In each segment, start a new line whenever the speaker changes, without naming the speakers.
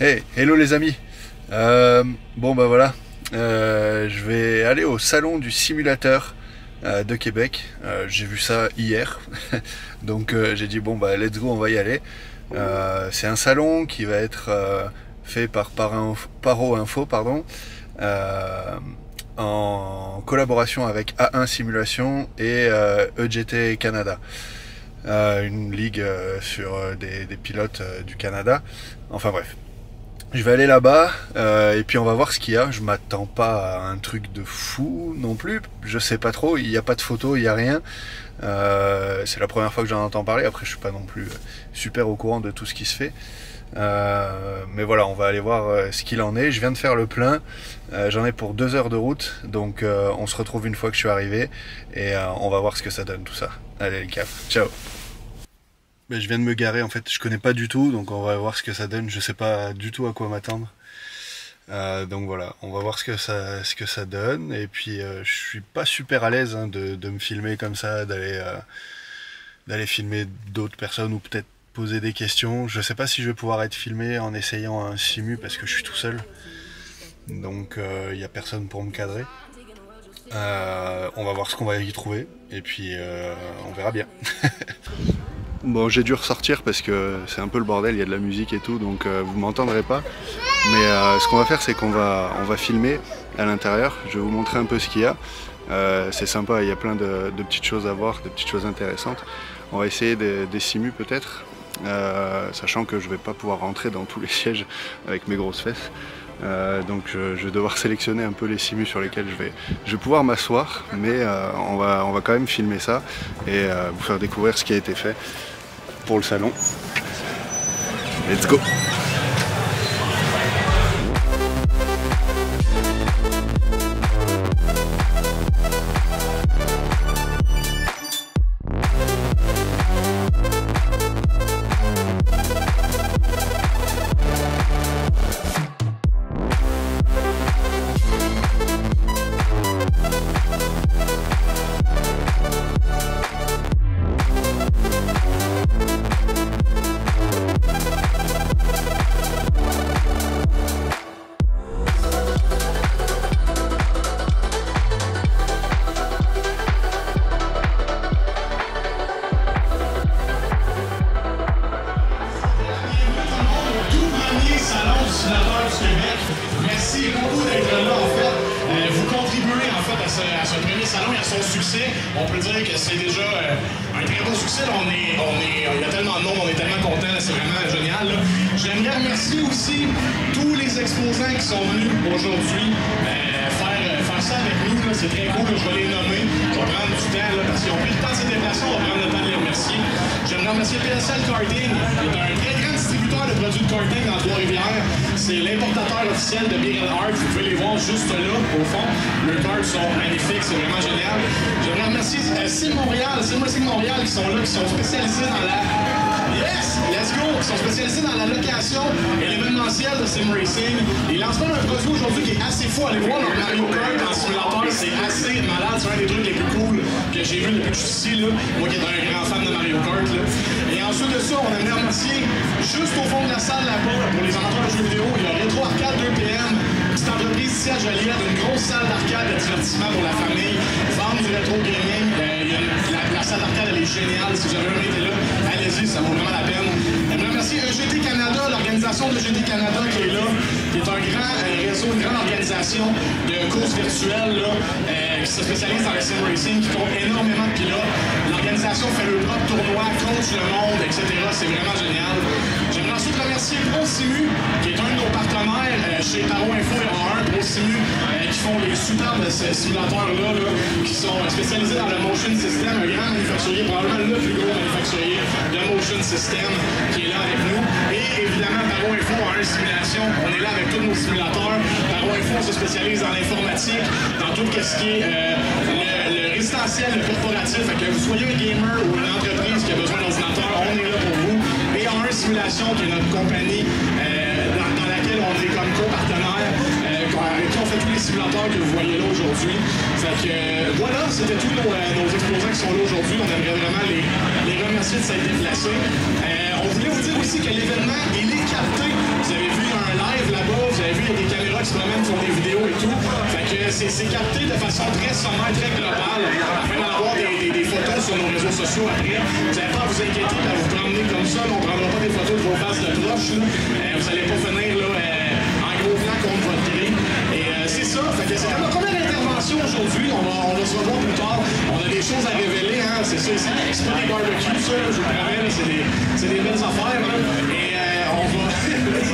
Hey, hello les amis. Bon bah voilà, je vais aller au salon du simulateur de Québec. J'ai vu ça hier, donc j'ai dit bon bah let's go, on va y aller. C'est un salon qui va être fait par Paro Info, pardon, en collaboration avec A1 Simulation et EGT Canada. Une ligue sur des pilotes du Canada. Enfin bref. Je vais aller là-bas et puis on va voir ce qu'il y a. Je m'attends pas à un truc de fou non plus. Je sais pas trop. Il n'y a pas de photos, il n'y a rien. C'est la première fois que j'en entends parler. Après, je suis pas non plus super au courant de tout ce qui se fait. Mais voilà, on va aller voir ce qu'il en est. Je viens de faire le plein. J'en ai pour 2 heures de route. Donc on se retrouve une fois que je suis arrivé et on va voir ce que ça donne tout ça. Allez, les cap. Ciao. Ben, je viens de me garer, en fait, je connais pas du tout, donc on va voir ce que ça donne. Je sais pas du tout à quoi m'attendre. Donc voilà, on va voir ce que ça donne. Et puis je suis pas super à l'aise de me filmer comme ça, d'aller filmer d'autres personnes ou peut-être poser des questions. Je sais pas si je vais pouvoir être filmé en essayant un simu parce que je suis tout seul. Donc il y a personne pour me cadrer. On va voir ce qu'on va y trouver et puis on verra bien. Bon, j'ai dû ressortir parce que c'est un peu le bordel, il y a de la musique et tout, donc vous m'entendrez pas. Mais ce qu'on va faire, c'est qu'on va filmer à l'intérieur. Je vais vous montrer un peu ce qu'il y a. C'est sympa, il y a plein de petites choses à voir, de petites choses intéressantes. On va essayer des simus peut-être, sachant que je vais pas pouvoir rentrer dans tous les sièges avec mes grosses fesses. Donc je vais devoir sélectionner un peu les simus sur lesquels je vais pouvoir m'asseoir, mais on va quand même filmer ça et vous faire découvrir ce qui a été fait pour le salon. Let's go!
Merci beaucoup d'être là, en fait. Vous contribuez, en fait, à ce premier salon et à son succès. On peut dire que c'est déjà un très bon succès. Là, il y a tellement de monde, on est tellement contents. C'est vraiment génial. J'aimerais remercier aussi tous les exposants qui sont venus aujourd'hui faire ça avec nous. C'est très cool. Je vais les nommer. Je vais prendre du temps parce qu'ils ont pris le temps de se déplacer. On va prendre le temps de les remercier. J'aimerais remercier PSL Karting, qui est un très grand distributeur de produits de karting dans Trois-Rivières. C'est l'importateur officiel de Big & Art. Vous pouvez les voir juste là, au fond. Leurs cartes sont magnifiques, c'est vraiment génial. J'aimerais remercier Sim Montréal, Sim Montréal, qui sont là, qui sont spécialisés dans la... Yes! Let's go! Qui sont spécialisés dans la location et l'événementiel de Sim Racing. Ils lancent pas un produit aujourd'hui qui est assez fou. Allez voir leur Mario Kart en simulateur, c'est assez malade. C'est un des trucs les plus cool que j'ai vu depuis que je suis ici. Là. Moi qui est un grand fan de Mario Kart. Là. Et ensuite de ça, on aimerait remercier juste au fond de la salle là-bas, pour les amateurs de jeux vidéo, il y a Retro Arcade 2PM. Cette entreprise ici à Joliette, une grosse salle d'arcade de divertissement pour la famille. Vendre du rétro gaming. La salle d'arcade, elle est géniale. Si vous avez jamais été là, allez-y, ça vaut vraiment la peine. J'aimerais remercier EGT Canada, l'organisation de EGT Canada qui est là, qui est un grand réseau, une grande organisation de courses virtuelles là, qui se spécialise dans le sim racing, qui compte énormément de pilotes. L'organisation fait le propre tournoi, coach le monde, etc. C'est vraiment génial. J'aimerais ensuite remercier ProSimu, qui est un de nos partenaires chez Paro Info et A1 ProSimu, qui font les superbes simulateurs-là, qui sont spécialisés dans le motion system, un grand manufacturier, probablement le plus gros manufacturier de motion system, qui est là avec nous. Et évidemment, Paro Info A1 Simulation, on est là avec tous nos simulateurs. Paro Info se spécialise dans l'informatique, dans tout ce qui est le résidentiel, le corporatif. Fait que vous soyez un gamer ou une entreprise qui a besoin d'ordinateur, on est là pour vous. Et A1 Simulation, qui est notre compagnie dans laquelle on est comme co-partenaire, avec qui on fait tous les simulateurs que vous voyez là aujourd'hui. Fait que voilà, c'était tous nos exposants qui sont là aujourd'hui. On aimerait vraiment les remercier de s'être déplacés. On voulait vous dire aussi que l'événement, il est capté. Vous avez vu un se promènent, font des vidéos et tout. Fait que c'est capté de façon très sommaire, très globale, afin d'en avoir des photos sur nos réseaux sociaux après. Vous n'avez pas à vous inquiéter à vous promener comme ça, on ne prendra pas des photos de vos faces de proches. Vous n'allez pas venir là, en gros plan contre votre gré. Et c'est ça. Fait que c'est notre première intervention aujourd'hui. On va se revoir plus tard. On a des choses à révéler. Hein. C'est ça, c'est pas des barbecues, ça. Je vous promets, c'est des belles affaires. Hein.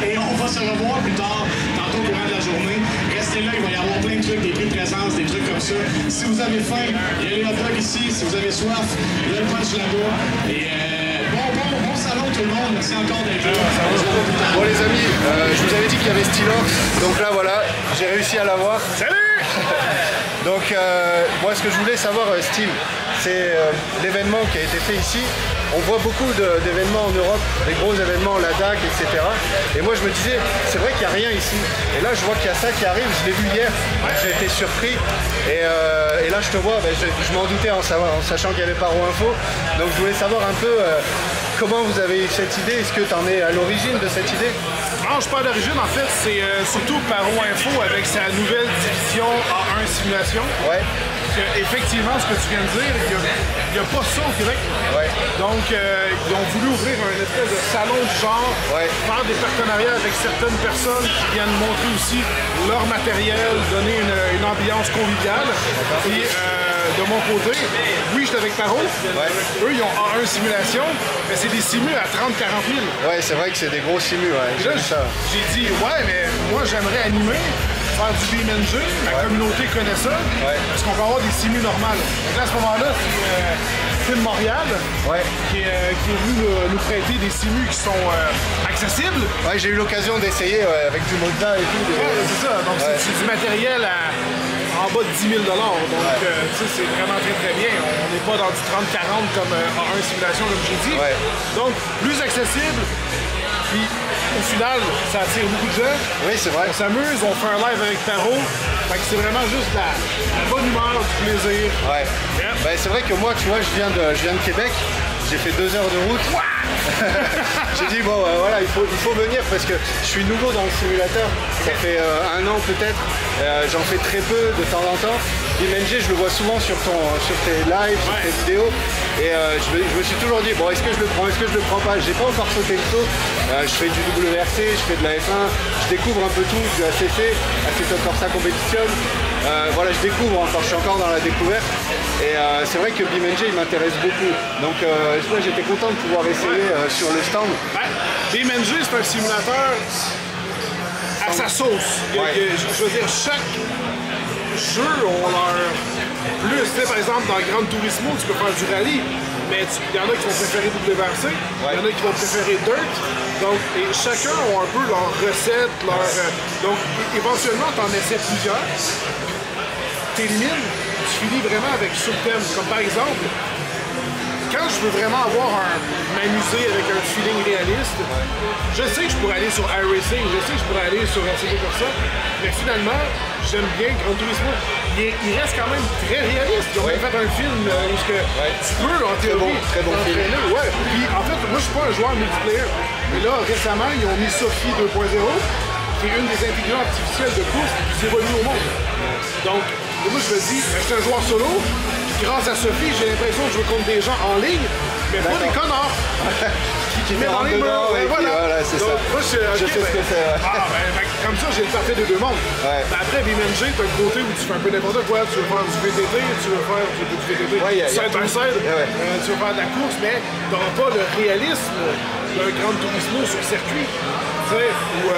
Et on va se revoir plus tard, tantôt au courant de la journée. Restez là, il va y avoir plein de trucs, des prix de présence, des trucs comme ça. Si vous avez faim, il y a les hot dogs ici. Si vous avez soif, il y a le punch là-bas. Et bon salon tout le monde. Merci encore d'être là.
Bon les amis, je vous avais dit qu'il y avait Steelorx. Donc là voilà, j'ai réussi à l'avoir.
Salut.
Donc moi ce que je voulais savoir Steve, c'est l'événement qui a été fait ici. On voit beaucoup d'événements en Europe, des gros événements, la DAC, etc. Et moi je me disais, c'est vrai qu'il n'y a rien ici. Et là je vois qu'il y a ça qui arrive, je l'ai vu hier, j'ai été surpris. Et là je te vois, je m'en doutais en sachant qu'il y avait Paro Info. Donc je voulais savoir un peu comment vous avez eu cette idée, est-ce que tu en es à l'origine de cette idée?
Non, je suis pas à l'origine, en fait, c'est surtout Paro Info avec sa nouvelle division A1 Simulation.
Ouais.
Effectivement, ce que tu viens de dire, il n'y a pas ça au Québec.
Ouais.
Donc, ils ont voulu ouvrir un espèce de salon du genre, faire des partenariats avec certaines personnes qui viennent montrer aussi leur matériel, donner une ambiance conviviale. Et de mon côté, oui, j'étais avec Paro. Eux, ils ont A1 Simulation, mais c'est des simus à 30-40 000.
Ouais, c'est vrai que c'est des gros simus. Ouais.
J'ai dit, ouais, mais moi, j'aimerais animer. Faire du BeamNG, ma communauté connaît ça, parce qu'on peut avoir des simus normales. Donc là, à ce moment-là, c'est Film Montréal qui est venu nous prêter des simus qui sont accessibles.
Ouais, j'ai eu l'occasion d'essayer avec du Moda et tout.
C'est ça, donc c'est du matériel en bas de 10 000 $. Donc, c'est vraiment très très bien. On n'est pas dans du 30-40 comme A1 Simulation, comme j'ai dit. Donc, plus accessible. Puis, au final, ça attire beaucoup de gens.
Oui, c'est vrai.
On s'amuse, on fait un live avec Paro. Fait que c'est vraiment juste la bonne humeur, du plaisir.
Ouais. Ben, c'est vrai que moi, tu vois, je viens de Québec. J'ai fait 2 heures de route. J'ai dit, bon, voilà, il faut venir parce que je suis nouveau dans le simulateur. Ça fait 1 an peut-être. J'en fais très peu de temps en temps. BeamNG, je le vois souvent sur tes lives, sur tes vidéos. Et je me suis toujours dit, bon, est-ce que je le prends, est-ce que je le prends pas? J'ai pas encore sauté le saut. Je fais du WRC, je fais de la F1, je découvre un peu tout, du ACC, Assetto Corsa Competition. Voilà, je découvre encore, je suis encore dans la découverte. Et c'est vrai que BeamNG, il m'intéresse beaucoup. Donc j'étais content de pouvoir essayer sur le stand.
BeamNG, c'est un simulateur à sa sauce. Je veux dire, chaque jeu ont leur plus. Tu sais, par exemple, dans Gran Turismo, tu peux faire du rallye, mais il y en a qui vont préférer WRC, il y en a qui vont préférer Dirt. Donc, et chacun a un peu leur recette, donc éventuellement, tu en essaies plusieurs. T'élimines, tu finis vraiment avec sous-thème. Comme par exemple, quand je veux vraiment m'amuser avec un feeling réaliste, je sais que je pourrais aller sur iRacing, je sais que je pourrais aller sur Assetto Corsa, mais finalement, j'aime bien Gran Turismo. Il reste quand même très réaliste. Ils ont même fait un film où tu peux, en théorie,
très bon film.
Puis en fait, moi je suis pas un joueur multiplayer, mais là, récemment, ils ont mis Sophie 2.0, qui est une des intelligences artificielles de course qui plus évolue au monde. Donc, moi je me dis, je suis un joueur solo, grâce à Sophie, j'ai l'impression que je veux contre des gens en ligne, mais pas des connards qui mettent dans les murs.
Voilà, c'est ça.
Moi, je sais ce que c'est. Comme ça, j'ai le parfait de deux mondes. Après, BeamNG, t'as le côté où tu fais un peu n'importe quoi. Tu veux faire du VTT, tu veux faire du VTT side by side, tu veux faire de la course, mais t'auras pas le réalisme d'un Gran Turismo sur circuit. Tu sais, ou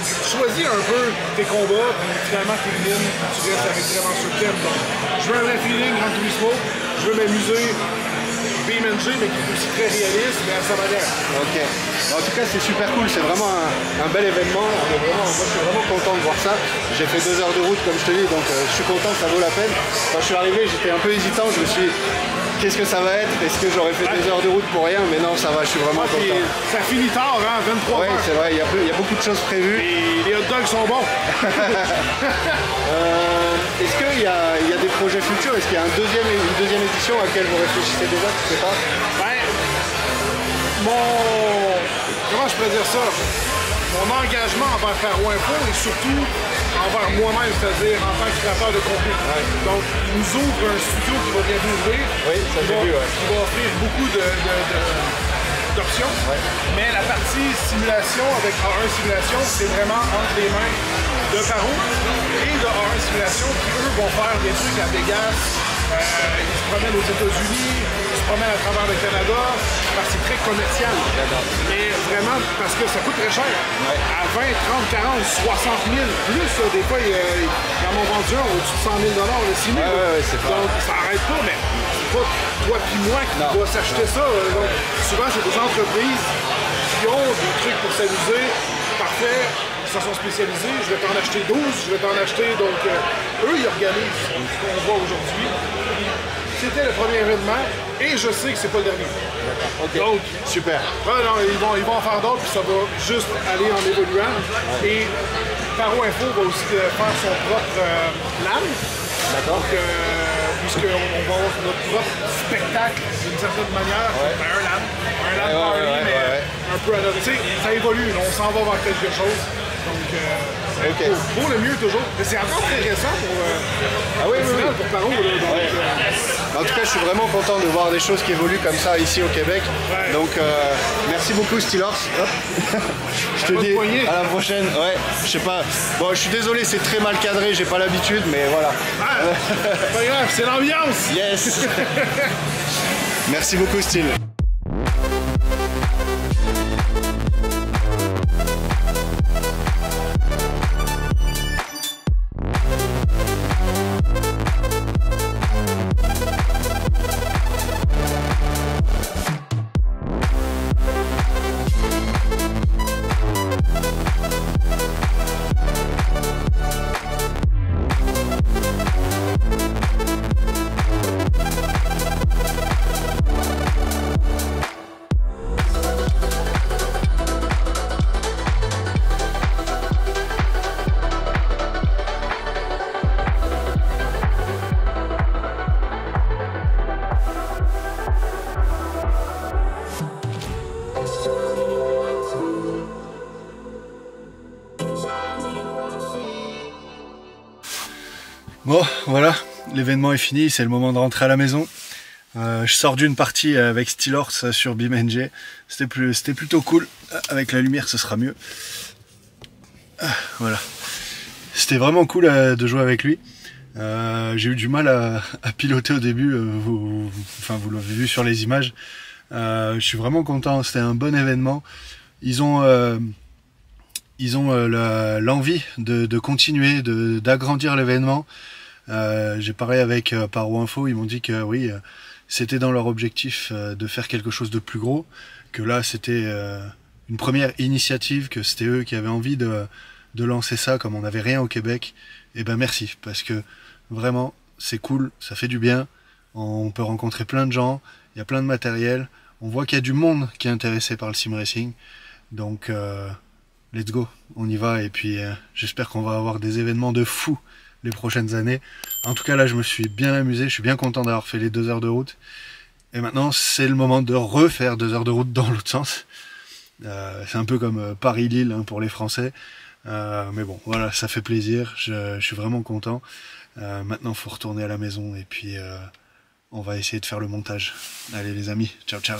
tu choisis un peu tes combats, puis finalement t'élimines, tu restes avec vraiment sur le thème. Donc, je veux un vrai feeling Gran Turismo, je veux m'amuser. BeamNG, mais qui est aussi très réaliste, mais à sa manière.
Ok. En tout cas, c'est super cool. C'est vraiment un bel événement. Moi, je suis vraiment content de voir ça. J'ai fait 2 heures de route, comme je te dis, donc je suis content, ça vaut la peine. Quand je suis arrivé, j'étais un peu hésitant. Je me suis dit, qu'est-ce que ça va être? Est-ce que j'aurais fait 2 heures de route pour rien? Mais non, ça va, je suis vraiment content.
Ça finit tard, hein, 23 heures.
Oui, c'est vrai, il y a beaucoup de choses prévues.
Et les hot dogs sont bons.
Est-ce qu'il y a des projets futurs? Est-ce qu'il y a une deuxième édition à laquelle vous réfléchissez déjà? Je sais pas.
Comment je pourrais dire ça? mon engagement envers Paro Info et surtout envers moi-même, c'est-à-dire en tant que créateur de contenu.
Ouais.
Donc, il nous ouvre un studio qui va bientôt ouvrir.
Oui, ça j'ai vu, ouais.
Qui va offrir beaucoup d'options.
Ouais.
Mais la partie simulation avec A1 Simulation, c'est vraiment entre les mains de Paro et de A1 Simulation qui, eux, vont faire des trucs à Vegas. Ils se promènent aux États-Unis, ils se promènent à travers le Canada, parce que c'est très commercial. Mais vraiment, parce que ça coûte très cher.
Ouais.
À 20, 30, 40, 60 000 plus, des fois, ils en ont vendu un au-dessus de 100 000 le simu.
Ouais, c'est pas...
Donc, ça n'arrête pas, mais c'est pas toi puis moi qui va s'acheter ça. Donc, souvent, c'est des entreprises qui ont des trucs pour s'amuser. Parfait. Ils se sont spécialisés, je vais t'en acheter 12, je vais t'en acheter, donc eux ils organisent ce qu'on voit aujourd'hui. C'était le premier événement et je sais que c'est pas le dernier.
Okay.
Donc,
super.
Non, ils vont en faire d'autres puis ça va juste aller en évoluant. Et Paro Info va aussi faire son propre LAN.
D'accord.
Donc, puisqu'on va avoir notre propre spectacle d'une certaine manière, un LAN party, mais un peu à notre... Tu sais, ça évolue, là, on s'en va vers quelque chose. Donc, pour le mieux toujours. Mais c'est encore très récent pour, pour Paro. Là, donc,
en tout cas, je suis vraiment content de voir des choses qui évoluent comme ça ici au Québec.
Ouais.
Donc, merci beaucoup, Steelers. Je te dis à la prochaine. Ouais, je sais pas. Bon, je suis désolé, c'est très mal cadré, j'ai pas l'habitude, mais voilà.
c'est pas grave, c'est l'ambiance.
Yes. Merci beaucoup, Steel.
Bon, voilà, l'événement est fini, c'est le moment de rentrer à la maison. Je sors d'une partie avec Steelers sur BeamNG. C'était plutôt cool. Avec la lumière, ce sera mieux. Voilà. C'était vraiment cool de jouer avec lui. J'ai eu du mal à piloter au début. Vous l'avez vu sur les images. Je suis vraiment content. C'était un bon événement. Ils ont l'envie de continuer, d'agrandir l'événement. J'ai parlé avec Paro Info, ils m'ont dit que oui, c'était dans leur objectif de faire quelque chose de plus gros, que là c'était une première initiative, que c'était eux qui avaient envie de lancer ça, comme on n'avait rien au Québec. Et ben merci, parce que vraiment c'est cool, ça fait du bien, on peut rencontrer plein de gens, il y a plein de matériel, on voit qu'il y a du monde qui est intéressé par le sim racing, donc let's go, on y va, et puis j'espère qu'on va avoir des événements de fou les prochaines années. En tout cas là je me suis bien amusé, je suis bien content d'avoir fait les 2 heures de route, et maintenant c'est le moment de refaire 2 heures de route dans l'autre sens. C'est un peu comme Paris-Lille hein, pour les Français, mais bon voilà, ça fait plaisir, je suis vraiment content. Maintenant il faut retourner à la maison et puis on va essayer de faire le montage. Allez les amis, ciao ciao.